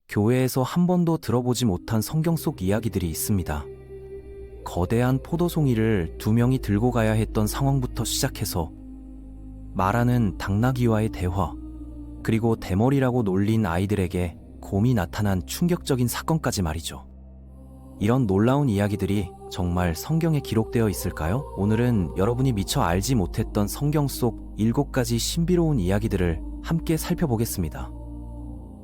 교회에서 한 번도 들어보지 못한 성경 속 이야기들이 있습니다. 거대한 포도송이를 두 명이 들고 가야 했던 상황부터 시작해서 말하는 당나귀와의 대화, 그리고 대머리라고 놀린 아이들에게 곰이 나타난 충격적인 사건까지 말이죠. 이런 놀라운 이야기들이 정말 성경에 기록되어 있을까요? 오늘은 여러분이 미처 알지 못했던 성경 속 7가지 신비로운 이야기들을 함께 살펴보겠습니다.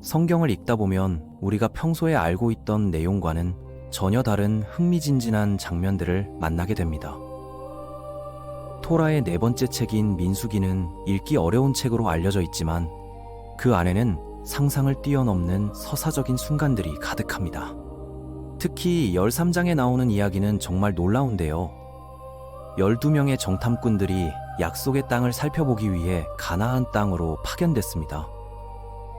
성경을 읽다 보면 우리가 평소에 알고 있던 내용과는 전혀 다른 흥미진진한 장면들을 만나게 됩니다. 토라의 4번째 책인 민수기는 읽기 어려운 책으로 알려져 있지만 그 안에는 상상을 뛰어넘는 서사적인 순간들이 가득합니다. 특히 13장에 나오는 이야기는 정말 놀라운데요. 12명의 정탐꾼들이 약속의 땅을 살펴보기 위해 가나안 땅으로 파견됐습니다.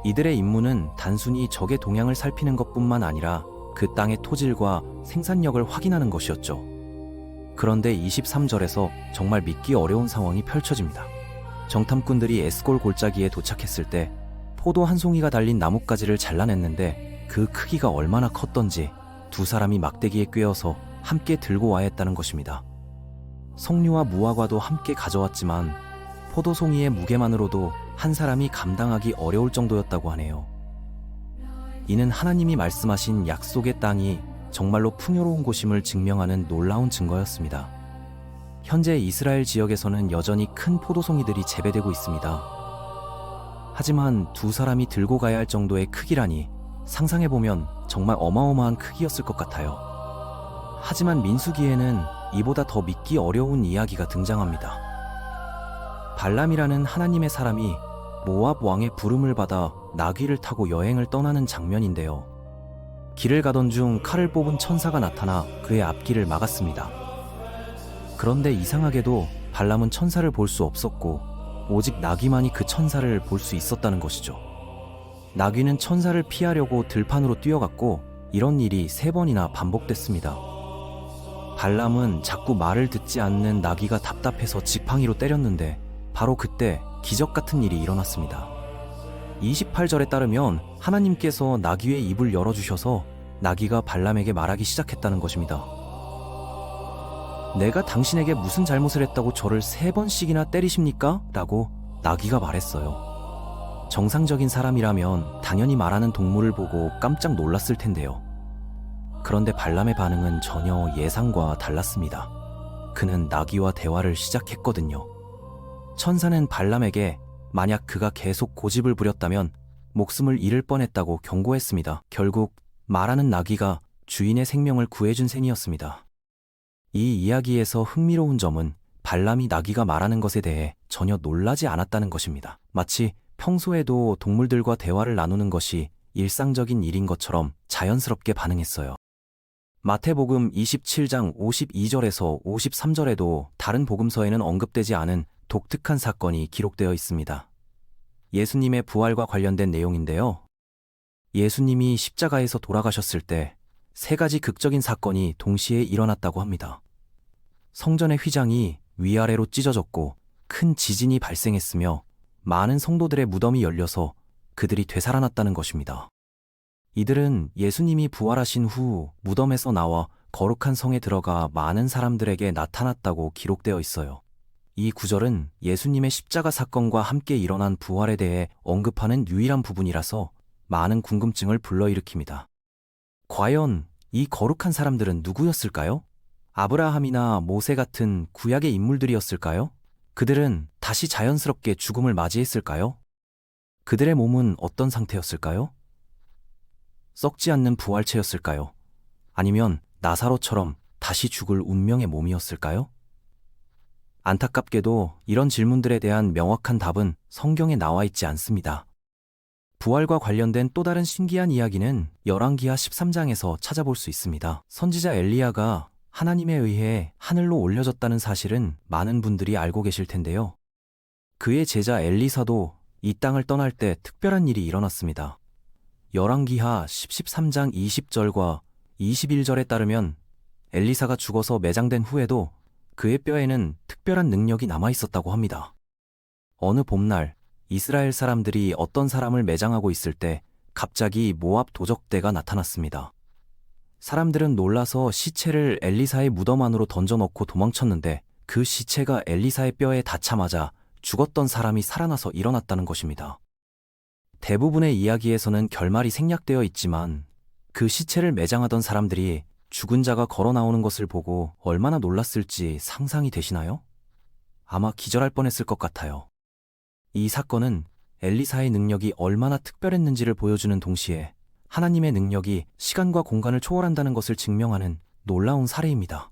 이들의 임무는 단순히 적의 동향을 살피는 것뿐만 아니라 그 땅의 토질과 생산력을 확인하는 것이었죠. 그런데 23절에서 정말 믿기 어려운 상황이 펼쳐집니다. 정탐꾼들이 에스골 골짜기에 도착했을 때 포도 한 송이가 달린 나뭇가지를 잘라냈는데 그 크기가 얼마나 컸던지 두 사람이 막대기에 꿰어서 함께 들고 와야 했다는 것입니다. 석류와 무화과도 함께 가져왔지만 포도송이의 무게만으로도 한 사람이 감당하기 어려울 정도였다고 하네요. 이는 하나님이 말씀하신 약속의 땅이 정말로 풍요로운 곳임을 증명하는 놀라운 증거였습니다. 현재 이스라엘 지역에서는 여전히 큰 포도송이들이 재배되고 있습니다. 하지만 두 사람이 들고 가야 할 정도의 크기라니 상상해보면 정말 어마어마한 크기였을 것 같아요. 하지만 민수기에는 이보다 더 믿기 어려운 이야기가 등장합니다. 발람이라는 하나님의 사람이 모압 왕의 부름을 받아 나귀를 타고 여행을 떠나는 장면인데요. 길을 가던 중 칼을 뽑은 천사가 나타나 그의 앞길을 막았습니다. 그런데 이상하게도 발람은 천사를 볼 수 없었고 오직 나귀만이 그 천사를 볼 수 있었다는 것이죠. 나귀는 천사를 피하려고 들판으로 뛰어갔고 이런 일이 3번이나 반복됐습니다. 발람은 자꾸 말을 듣지 않는 나귀가 답답해서 지팡이로 때렸는데 바로 그때 기적 같은 일이 일어났습니다. 28절에 따르면 하나님께서 나귀의 입을 열어주셔서 나귀가 발람에게 말하기 시작했다는 것입니다. 내가 당신에게 무슨 잘못을 했다고 저를 3번씩이나 때리십니까? 라고 나귀가 말했어요. 정상적인 사람이라면 당연히 말하는 동물을 보고 깜짝 놀랐을 텐데요. 그런데 발람의 반응은 전혀 예상과 달랐습니다. 그는 나귀와 대화를 시작했거든요. 천사는 발람에게 만약 그가 계속 고집을 부렸다면 목숨을 잃을 뻔했다고 경고했습니다. 결국 말하는 나귀가 주인의 생명을 구해준 셈이었습니다. 이 이야기에서 흥미로운 점은 발람이 나귀가 말하는 것에 대해 전혀 놀라지 않았다는 것입니다. 마치 평소에도 동물들과 대화를 나누는 것이 일상적인 일인 것처럼 자연스럽게 반응했어요. 마태복음 27장 52절에서 53절에도 다른 복음서에는 언급되지 않은 독특한 사건이 기록되어 있습니다. 예수님의 부활과 관련된 내용인데요. 예수님이 십자가에서 돌아가셨을 때 3가지 극적인 사건이 동시에 일어났다고 합니다. 성전의 휘장이 위아래로 찢어졌고 큰 지진이 발생했으며 많은 성도들의 무덤이 열려서 그들이 되살아났다는 것입니다. 이들은 예수님이 부활하신 후 무덤에서 나와 거룩한 성에 들어가 많은 사람들에게 나타났다고 기록되어 있어요. 이 구절은 예수님의 십자가 사건과 함께 일어난 부활에 대해 언급하는 유일한 부분이라서 많은 궁금증을 불러일으킵니다. 과연 이 거룩한 사람들은 누구였을까요? 아브라함이나 모세 같은 구약의 인물들이었을까요? 그들은 다시 자연스럽게 죽음을 맞이했을까요? 그들의 몸은 어떤 상태였을까요? 썩지 않는 부활체였을까요? 아니면 나사로처럼 다시 죽을 운명의 몸이었을까요? 안타깝게도 이런 질문들에 대한 명확한 답은 성경에 나와 있지 않습니다. 부활과 관련된 또 다른 신기한 이야기는 열왕기하 13장에서 찾아볼 수 있습니다. 선지자 엘리야가 하나님에 의해 하늘로 올려졌다는 사실은 많은 분들이 알고 계실 텐데요. 그의 제자 엘리사도 이 땅을 떠날 때 특별한 일이 일어났습니다. 열왕기하 13장 20절과 21절에 따르면 엘리사가 죽어서 매장된 후에도 그의 뼈에는 특별한 능력이 남아있었다고 합니다. 어느 봄날 이스라엘 사람들이 어떤 사람을 매장하고 있을 때 갑자기 모압 도적대가 나타났습니다. 사람들은 놀라서 시체를 엘리사의 무덤 안으로 던져넣고 도망쳤는데 그 시체가 엘리사의 뼈에 닿자마자 죽었던 사람이 살아나서 일어났다는 것입니다. 대부분의 이야기에서는 결말이 생략되어 있지만 그 시체를 매장하던 사람들이 죽은 자가 걸어 나오는 것을 보고 얼마나 놀랐을지 상상이 되시나요? 아마 기절할 뻔했을 것 같아요. 이 사건은 엘리사의 능력이 얼마나 특별했는지를 보여주는 동시에 하나님의 능력이 시간과 공간을 초월한다는 것을 증명하는 놀라운 사례입니다.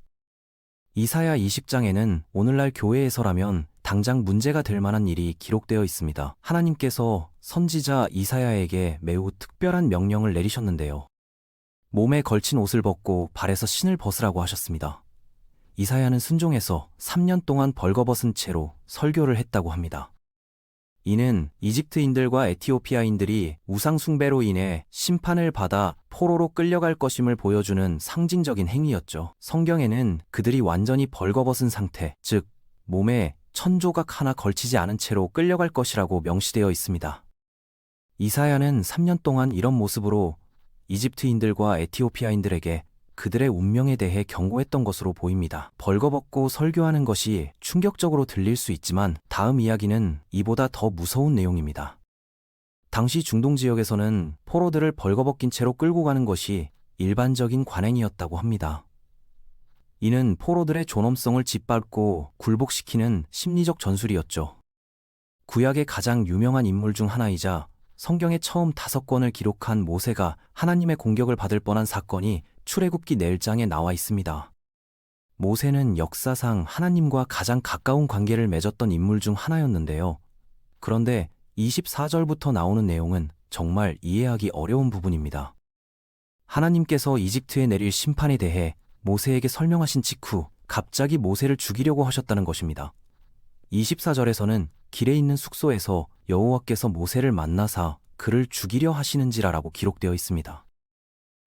이사야 20장에는 오늘날 교회에서라면 당장 문제가 될 만한 일이 기록되어 있습니다. 하나님께서 선지자 이사야에게 매우 특별한 명령을 내리셨는데요. 몸에 걸친 옷을 벗고 발에서 신을 벗으라고 하셨습니다. 이사야는 순종해서 3년 동안 벌거벗은 채로 설교를 했다고 합니다. 이는 이집트인들과 에티오피아인들이 우상 숭배로 인해 심판을 받아 포로로 끌려갈 것임을 보여주는 상징적인 행위였죠. 성경에는 그들이 완전히 벌거벗은 상태, 즉 몸에 천조각 하나 걸치지 않은 채로 끌려갈 것이라고 명시되어 있습니다. 이사야는 3년 동안 이런 모습으로 이집트인들과 에티오피아인들에게 그들의 운명에 대해 경고했던 것으로 보입니다. 벌거벗고 설교하는 것이 충격적으로 들릴 수 있지만 다음 이야기는 이보다 더 무서운 내용입니다. 당시 중동 지역에서는 포로들을 벌거벗긴 채로 끌고 가는 것이 일반적인 관행이었다고 합니다. 이는 포로들의 존엄성을 짓밟고 굴복시키는 심리적 전술이었죠. 구약의 가장 유명한 인물 중 하나이자 성경의 처음 5권을 기록한 모세가 하나님의 공격을 받을 뻔한 사건이 출애굽기 4장에 나와 있습니다. 모세는 역사상 하나님과 가장 가까운 관계를 맺었던 인물 중 하나였는데요. 그런데 24절부터 나오는 내용은 정말 이해하기 어려운 부분입니다. 하나님께서 이집트에 내릴 심판에 대해 모세에게 설명하신 직후 갑자기 모세를 죽이려고 하셨다는 것입니다. 24절에서는 길에 있는 숙소에서 여호와께서 모세를 만나사 그를 죽이려 하시는지라라고 기록되어 있습니다.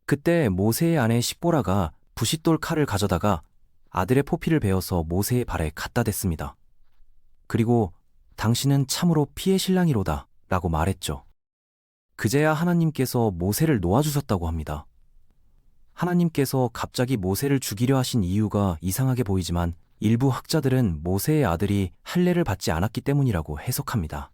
그때 모세의 아내 십보라가 부싯돌 칼을 가져다가 아들의 포피를 베어서 모세의 발에 갖다 댔습니다. 그리고 당신은 참으로 피의 신랑이로다 라고 말했죠. 그제야 하나님께서 모세를 놓아주셨다고 합니다. 하나님께서 갑자기 모세를 죽이려 하신 이유가 이상하게 보이지만 일부 학자들은 모세의 아들이 할례를 받지 않았기 때문이라고 해석합니다.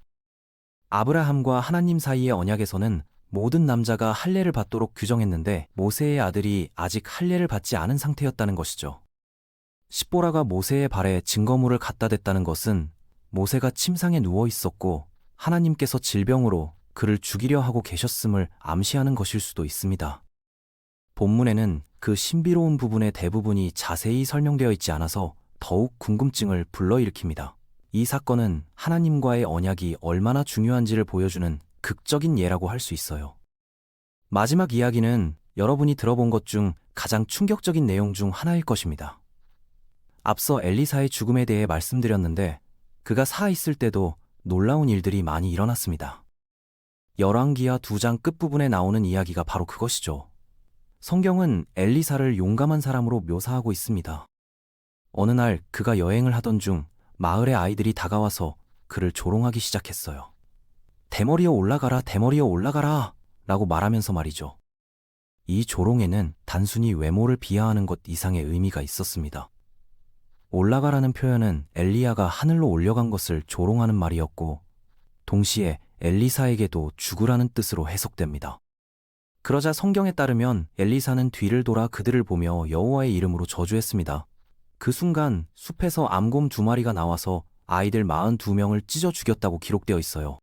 아브라함과 하나님 사이의 언약에서는 모든 남자가 할례를 받도록 규정했는데 모세의 아들이 아직 할례를 받지 않은 상태였다는 것이죠. 십보라가 모세의 발에 증거물을 갖다 댔다는 것은 모세가 침상에 누워 있었고 하나님께서 질병으로 그를 죽이려 하고 계셨음을 암시하는 것일 수도 있습니다. 본문에는 그 신비로운 부분의 대부분이 자세히 설명되어 있지 않아서 더욱 궁금증을 불러일으킵니다. 이 사건은 하나님과의 언약이 얼마나 중요한지를 보여주는 극적인 예라고 할 수 있어요. 마지막 이야기는 여러분이 들어본 것 중 가장 충격적인 내용 중 하나일 것입니다. 앞서 엘리사의 죽음에 대해 말씀드렸는데 그가 살아있을 때도 놀라운 일들이 많이 일어났습니다. 열왕기하 2장 끝부분에 나오는 이야기가 바로 그것이죠. 성경은 엘리사를 용감한 사람으로 묘사하고 있습니다. 어느 날 그가 여행을 하던 중 마을의 아이들이 다가와서 그를 조롱하기 시작했어요. 대머리여 올라가라, 대머리여 올라가라 라고 말하면서 말이죠. 이 조롱에는 단순히 외모를 비하하는 것 이상의 의미가 있었습니다. 올라가라는 표현은 엘리야가 하늘로 올려간 것을 조롱하는 말이었고 동시에 엘리사에게도 죽으라는 뜻으로 해석됩니다. 그러자 성경에 따르면 엘리사는 뒤를 돌아 그들을 보며 여호와의 이름으로 저주했습니다. 그 순간 숲에서 암곰 2마리가 나와서 아이들 42명을 찢어 죽였다고 기록되어 있어요.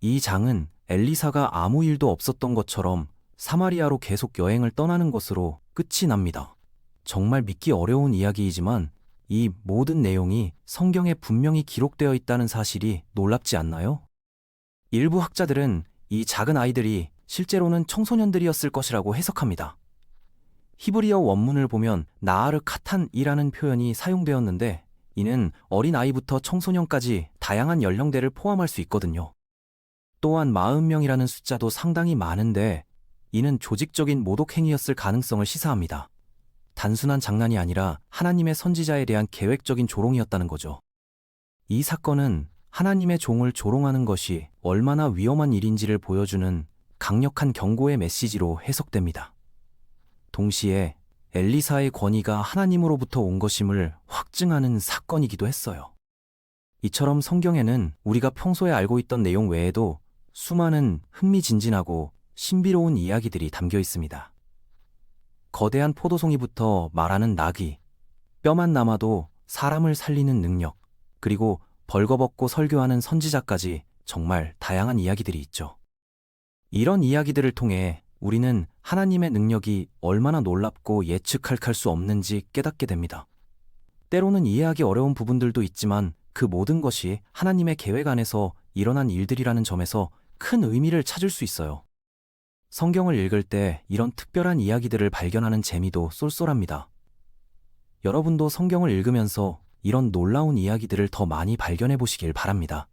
이 장은 엘리사가 아무 일도 없었던 것처럼 사마리아로 계속 여행을 떠나는 것으로 끝이 납니다. 정말 믿기 어려운 이야기이지만 이 모든 내용이 성경에 분명히 기록되어 있다는 사실이 놀랍지 않나요? 일부 학자들은 이 작은 아이들이 실제로는 청소년들이었을 것이라고 해석합니다. 히브리어 원문을 보면 나아르 카탄이라는 표현이 사용되었는데 이는 어린 아이부터 청소년까지 다양한 연령대를 포함할 수 있거든요. 또한 40명이라는 숫자도 상당히 많은데 이는 조직적인 모독 행위였을 가능성을 시사합니다. 단순한 장난이 아니라 하나님의 선지자에 대한 계획적인 조롱이었다는 거죠. 이 사건은 하나님의 종을 조롱하는 것이 얼마나 위험한 일인지를 보여주는 강력한 경고의 메시지로 해석됩니다. 동시에 엘리사의 권위가 하나님으로부터 온 것임을 확증하는 사건이기도 했어요. 이처럼 성경에는 우리가 평소에 알고 있던 내용 외에도 수많은 흥미진진하고 신비로운 이야기들이 담겨 있습니다. 거대한 포도송이부터 말하는 나귀, 뼈만 남아도 사람을 살리는 능력, 그리고 벌거벗고 설교하는 선지자까지 정말 다양한 이야기들이 있죠. 이런 이야기들을 통해 우리는 하나님의 능력이 얼마나 놀랍고 예측할 수 없는지 깨닫게 됩니다. 때로는 이해하기 어려운 부분들도 있지만 그 모든 것이 하나님의 계획 안에서 일어난 일들이라는 점에서 큰 의미를 찾을 수 있어요. 성경을 읽을 때 이런 특별한 이야기들을 발견하는 재미도 쏠쏠합니다. 여러분도 성경을 읽으면서 이런 놀라운 이야기들을 더 많이 발견해 보시길 바랍니다.